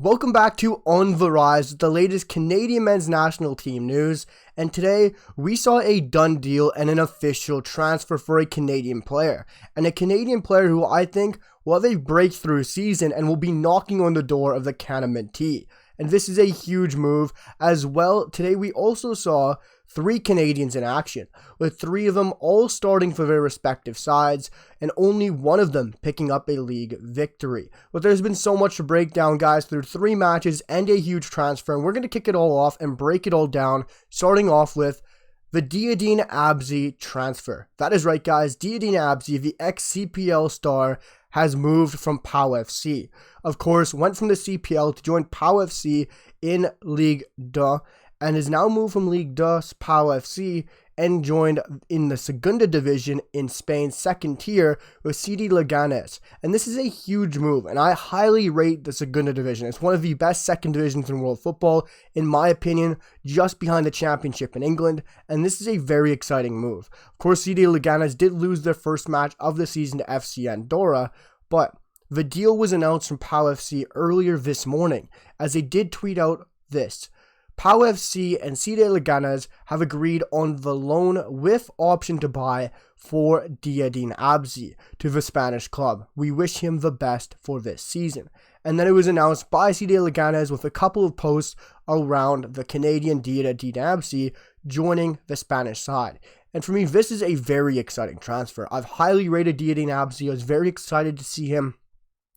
Welcome back to On the Rise, the latest Canadian men's national team news, and today we saw a done deal and an official transfer for a Canadian player, and a Canadian player who I think will have a breakthrough season and will be knocking on the door of the CanMNT. And this is a huge move as well. Today we also saw 3 Canadians in action, with 3 of them all starting for their respective sides, and only one of them picking up a league victory. But there's been so much to break down, guys, through 3 matches and a huge transfer, and we're going to kick it all off and break it all down, starting off with the Diyaeddine Abzi transfer. That is right, guys. Diyaeddine Abzi, the ex-CPL star, has moved from Pau FC. Of course, went from the CPL to join Pau FC in Ligue 2, and is now moved from Ligue 2 Pau FC and joined in the Segunda Division in Spain's second tier with CD Leganes. And this is a huge move, and I highly rate the Segunda Division. It's one of the best second divisions in world football, in my opinion, just behind the Championship in England, and this is a very exciting move. Of course, CD Leganes did lose their first match of the season to FC Andorra, but the deal was announced from Pau FC earlier this morning, as they did tweet out this. Pau FC and CD Leganes have agreed on the loan with option to buy for Diyaeddine Abzi to the Spanish club. We wish him the best for this season. And then it was announced by CD Leganes with a couple of posts around the Canadian Diyaeddine Abzi joining the Spanish side. And for me, this is a very exciting transfer. I've highly rated Diyaeddine Abzi. I was very excited to see him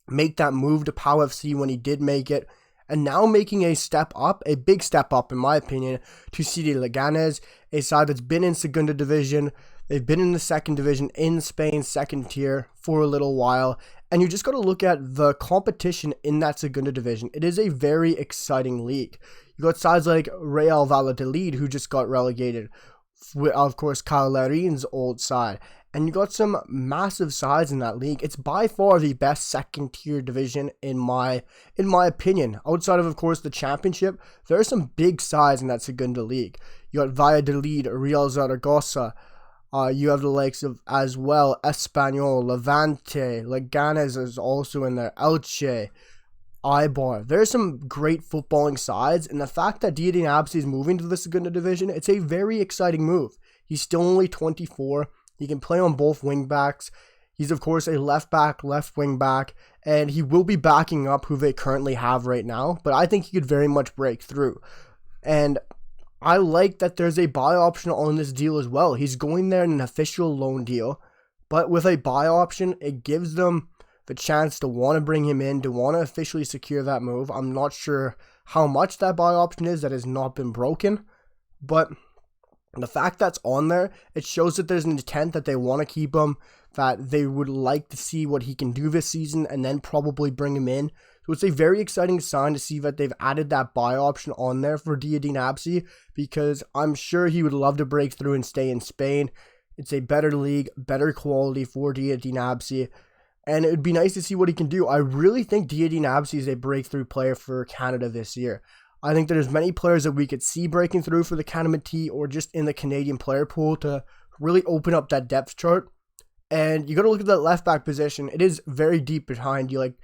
make that move to Pau FC when he did make it. And now making a step up, a big step up in my opinion, to CD Leganes, a side that's been in Segunda Division. They've been in the second division in Spain's second tier for a little while. And you just got to look at the competition in that Segunda Division. It is a very exciting league. You got sides like Real Valladolid, who just got relegated, with, of course, Kyle Larin's old side. And you got some massive sides in that league. It's by far the best second tier division in my opinion. Outside of course, the Championship, there are some big sides in that Segunda League. You got Valladolid, Real Zaragoza. You have the likes of, as well, Espanyol, Levante, Leganes is also in there, Elche, Eibar. There's some great footballing sides, and the fact that Diyaeddine Abzi is moving to the Segunda Division, it's a very exciting move. He's still only 24. He can play on both wing backs. He's, of course, a left back, left wing back, and he will be backing up who they currently have right now, but I think he could very much break through. And I like that there's a buy option on this deal as well. He's going there in an official loan deal, but with a buy option, it gives them the chance to want to bring him in, to want to officially secure that move. I'm not sure how much that buy option is that has not been broken, but the fact that's on there, it shows that there's an intent that they want to keep him, that they would like to see what he can do this season and then probably bring him in. So it's a very exciting sign to see that they've added that buy option on there for Diyaeddine Abzi, because I'm sure he would love to break through and stay in Spain. It's a better league, better quality for Diyaeddine Abzi, and it would be nice to see what he can do. I really think Diyaeddine Abzi is a breakthrough player for Canada this year. I think there's many players that we could see breaking through for the CanMNT or just in the Canadian player pool to really open up that depth chart. And you got to look at that left back position. It is very deep behind you. Like,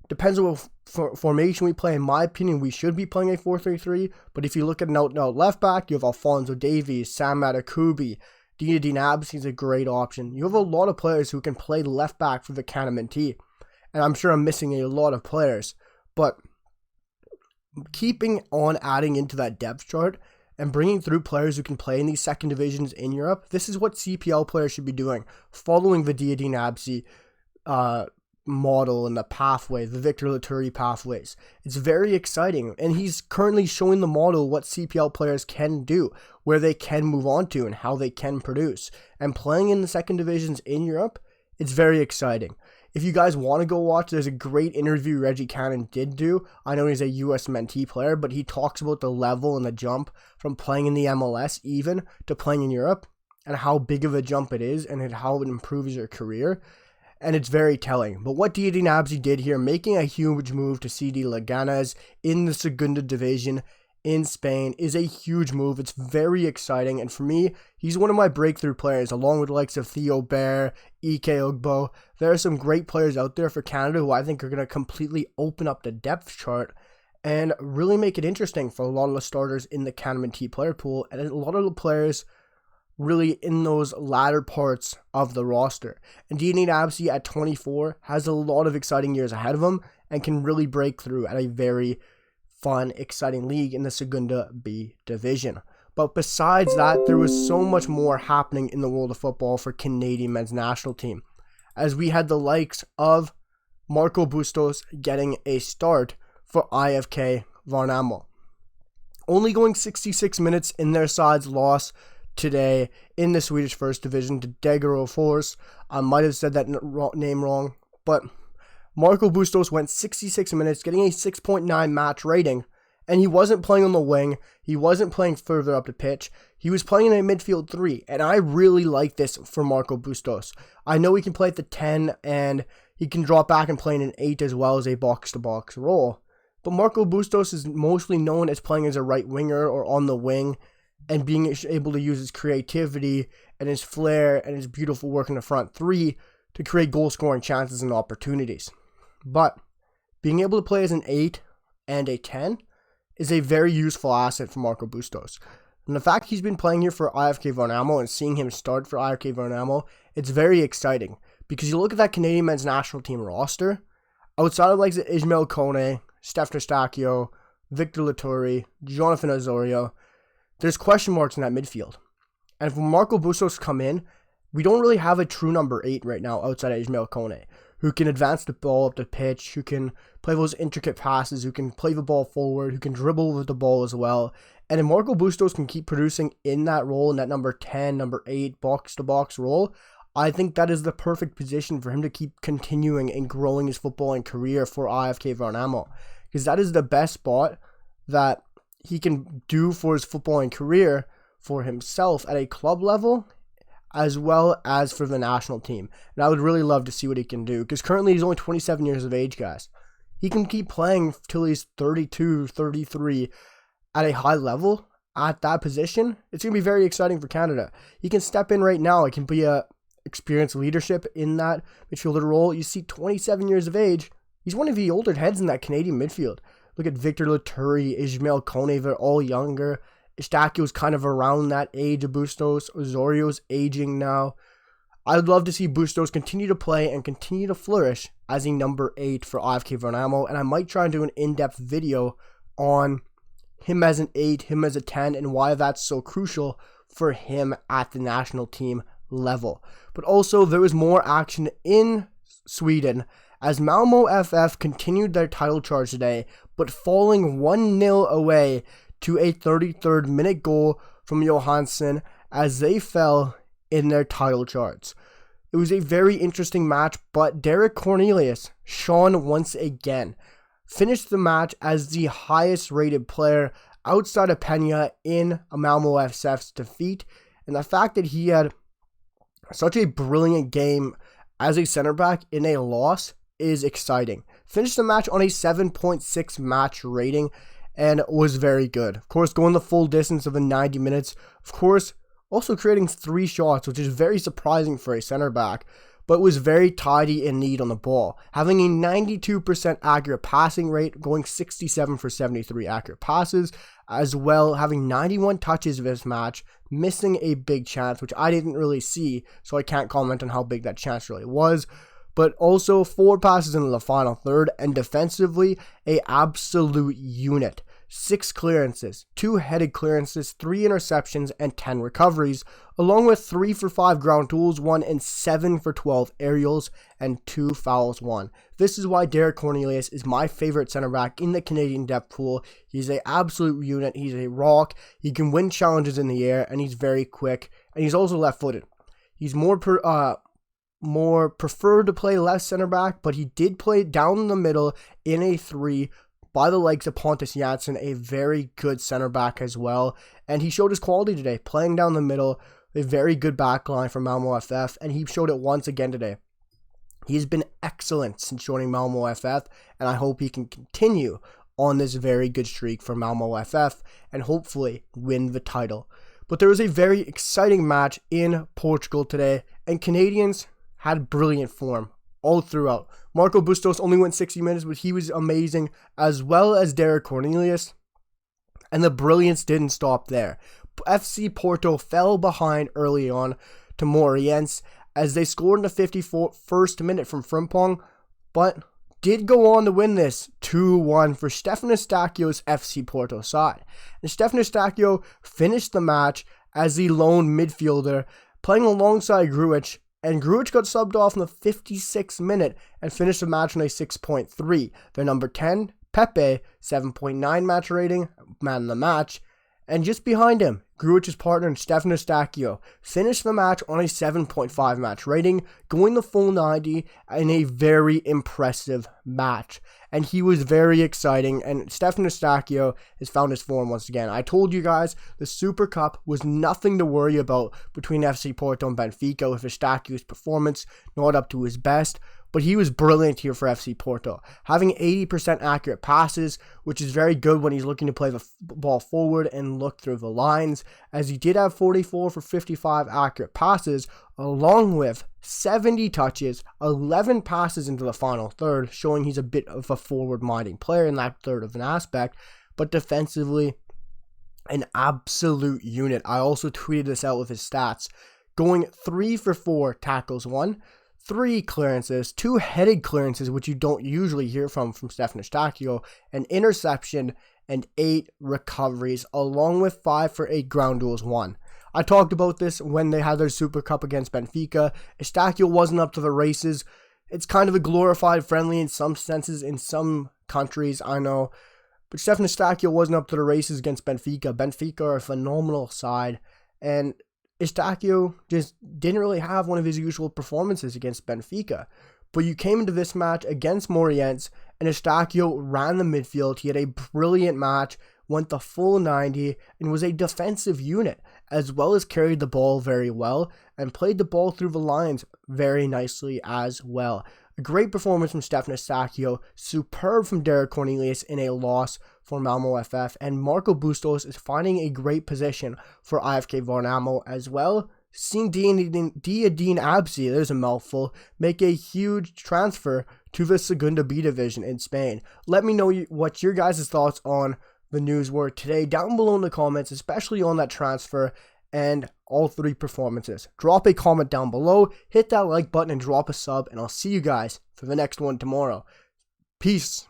depends on what formation we play. In my opinion, we should be playing a 4-3-3. But if you look at an out-and-out left back, you have Alphonso Davies, Sam Matakubi, Diyaeddine Abzi is a great option. You have a lot of players who can play left back for the CanMNT. And I'm sure I'm missing a lot of players. But keeping on adding into that depth chart and bringing through players who can play in these second divisions in Europe, this is what CPL players should be doing, following the Diyaeddine Abzi model and the pathway, the Victor Laturi pathways. It's very exciting, and he's currently showing the model what CPL players can do, where they can move on to and how they can produce. And playing in the second divisions in Europe, it's very exciting. If you guys want to go watch, there's a great interview Reggie Cannon did do. I know he's a US mentee player, but he talks about the level and the jump from playing in the MLS even to playing in Europe, and how big of a jump it is and how it improves your career. And it's very telling. But what Diyaeddine Abzi did here, making a huge move to CD Leganes in the Segunda Division, in Spain is a huge move. It's very exciting, and for me, he's one of my breakthrough players, along with the likes of Theo Bair, Ike Ugbo. There are some great players out there for Canada who I think are going to completely open up the depth chart and really make it interesting for a lot of the starters in the CanMNT player pool, and a lot of the players really in those latter parts of the roster. And Diyaeddine Abzi at 24 has a lot of exciting years ahead of him and can really break through at a very fun, exciting league in the Segunda B division. But besides that, there was so much more happening in the world of football for Canadian men's national team, as we had the likes of Marco Bustos getting a start for IFK Värnamo. Only going 66 minutes in their side's loss today in the Swedish First Division to Degerfors. I might have said that name wrong, but Marco Bustos went 66 minutes, getting a 6.9 match rating, and he wasn't playing on the wing. He wasn't playing further up the pitch. He was playing in a midfield 3, and I really like this for Marco Bustos. I know he can play at the 10, and he can drop back and play in an 8 as well as a box-to-box role. But Marco Bustos is mostly known as playing as a right winger or on the wing, and being able to use his creativity and his flair and his beautiful work in the front 3 to create goal-scoring chances and opportunities. But being able to play as an 8 and a 10 is a very useful asset for Marco Bustos. And the fact he's been playing here for IFK Värnamo and seeing him start for IFK Värnamo, it's very exciting. Because you look at that Canadian men's national team roster, outside of like Ismail Kone, Stephen Eustaquio, Victor Laturi, Jonathan Osorio, there's question marks in that midfield. And for Marco Bustos to come in, we don't really have a true number 8 right now outside of Ismail Kone, who can advance the ball up the pitch, who can play those intricate passes, who can play the ball forward, who can dribble with the ball as well. And if Marco Bustos can keep producing in that role, in that number 10, number 8, box-to-box role, I think that is the perfect position for him to keep continuing and growing his footballing career for IFK Värnamo. Because that is the best spot that he can do for his footballing career for himself at a club level, as well as for the national team. And I would really love to see what he can do, because currently he's only 27 years of age, guys. He can keep playing till he's 32, 33 at a high level at that position. It's going to be very exciting for Canada. He can step in right now. It can be a experienced leadership in that midfielder role. You see 27 years of age. He's one of the older heads in that Canadian midfield. Look at Victor Laturi, Ismail Kone, they're all younger. Eustaquio's kind of around that age of Bustos. Osorio's aging now. I'd love to see Bustos continue to play and continue to flourish as a number 8 for IFK Värnamo, and I might try and do an in-depth video on him as an 8, him as a 10, and why that's so crucial for him at the national team level. But also, there was more action in Sweden as Malmö FF continued their title charge today, but falling 1-0 away to a 33rd minute goal from Johansson as they fell in their title charts. It was a very interesting match, but Derek Cornelius shone once again. Finished the match as the highest rated player outside of Peña in Malmö FF's defeat, and the fact that he had such a brilliant game as a center back in a loss is exciting. Finished the match on a 7.6 match rating and was very good. Of course, going the full distance of the 90 minutes. Of course, also creating 3 shots, which is very surprising for a center back, but was very tidy and neat on the ball. Having a 92% accurate passing rate, going 67 for 73 accurate passes, as well having 91 touches this match, missing a big chance, which I didn't really see, so I can't comment on how big that chance really was. But also 4 passes into the final third, and defensively, a absolute unit. 6 clearances, 2 headed clearances, 3 interceptions, and 10 recoveries, along with 3 for 5 ground duels won and 7 for 12 aerials and 2 fouls won. This is why Derek Cornelius is my favorite center back in the Canadian depth pool. He's an absolute unit, he's a rock, he can win challenges in the air, and he's very quick, and he's also left-footed. He's more preferred to play left center back, but he did play down the middle in a 3 by the likes of Pontus Jansson, a very good center back as well. And he showed his quality today, playing down the middle, a very good back line for Malmö FF, and he showed it once again today. He's been excellent since joining Malmö FF, and I hope he can continue on this very good streak for Malmo FF and hopefully win the title. But there was a very exciting match in Portugal today, and Canadians had brilliant form all throughout. Marco Bustos only went 60 minutes, but he was amazing, as well as Derek Cornelius, and the brilliance didn't stop there. FC Porto fell behind early on to BRILLIANCE as they scored in the 51st minute from Frimpong, but did go on to win this 2-1 for Stephen Eustaquio's FC Porto side. And Stephen Eustaquio finished the match as the lone midfielder, playing alongside Grujic, and Grujic got subbed off in the 56th minute and finished the match on a 6.3. Their number 10, Pepe, 7.9 match rating, man of the match, and just behind him, Grujic's partner Stephen Eustaquio finished the match on a 7.5 match rating, going the full 90 in a very impressive match. And he was very exciting, and Stephen Eustaquio has found his form once again. I told you guys the Super Cup was nothing to worry about between FC Porto and Benfica, with Eustaquio's performance not up to his best. But he was brilliant here for FC Porto, having 80% accurate passes, which is very good when he's looking to play the ball forward and look through the lines, as he did have 44 for 55 accurate passes, along with 70 touches, 11 passes into the final third, showing he's a bit of a forward-minded player in that third of an aspect, but defensively, an absolute unit. I also tweeted this out with his stats, going 3 for 4 tackles won, 3 clearances, 2 headed clearances, which you don't usually hear from Stephen Eustaquio, an interception, and 8 recoveries, along with 5 for 8 ground duels won. I talked about this when they had their Super Cup against Benfica. Eustaquio wasn't up to the races. It's kind of a glorified friendly in some senses in some countries, I know. But Stephen Eustaquio wasn't up to the races against Benfica. Benfica are a phenomenal side, and Eustaquio just didn't really have one of his usual performances against Benfica. But you came into this match against BRILLIANCE, and Eustaquio ran the midfield. He had a brilliant match, went the full 90, and was a defensive unit, as well as carried the ball very well, and played the ball through the lines very nicely as well. A great performance from Stephen Eustaquio, superb from Derek Cornelius in a loss for Malmo FF, and Marco Bustos is finding a great position for IFK Varnamo as well. Seeing Diyaeddine Abzi, there's a mouthful, make a huge transfer to the Segunda B division in Spain. Let me know what your guys' thoughts on the news were today down below in the comments, especially on that transfer and all 3 performances. Drop a comment down below, hit that like button, and drop a sub, and I'll see you guys for the next one tomorrow. Peace.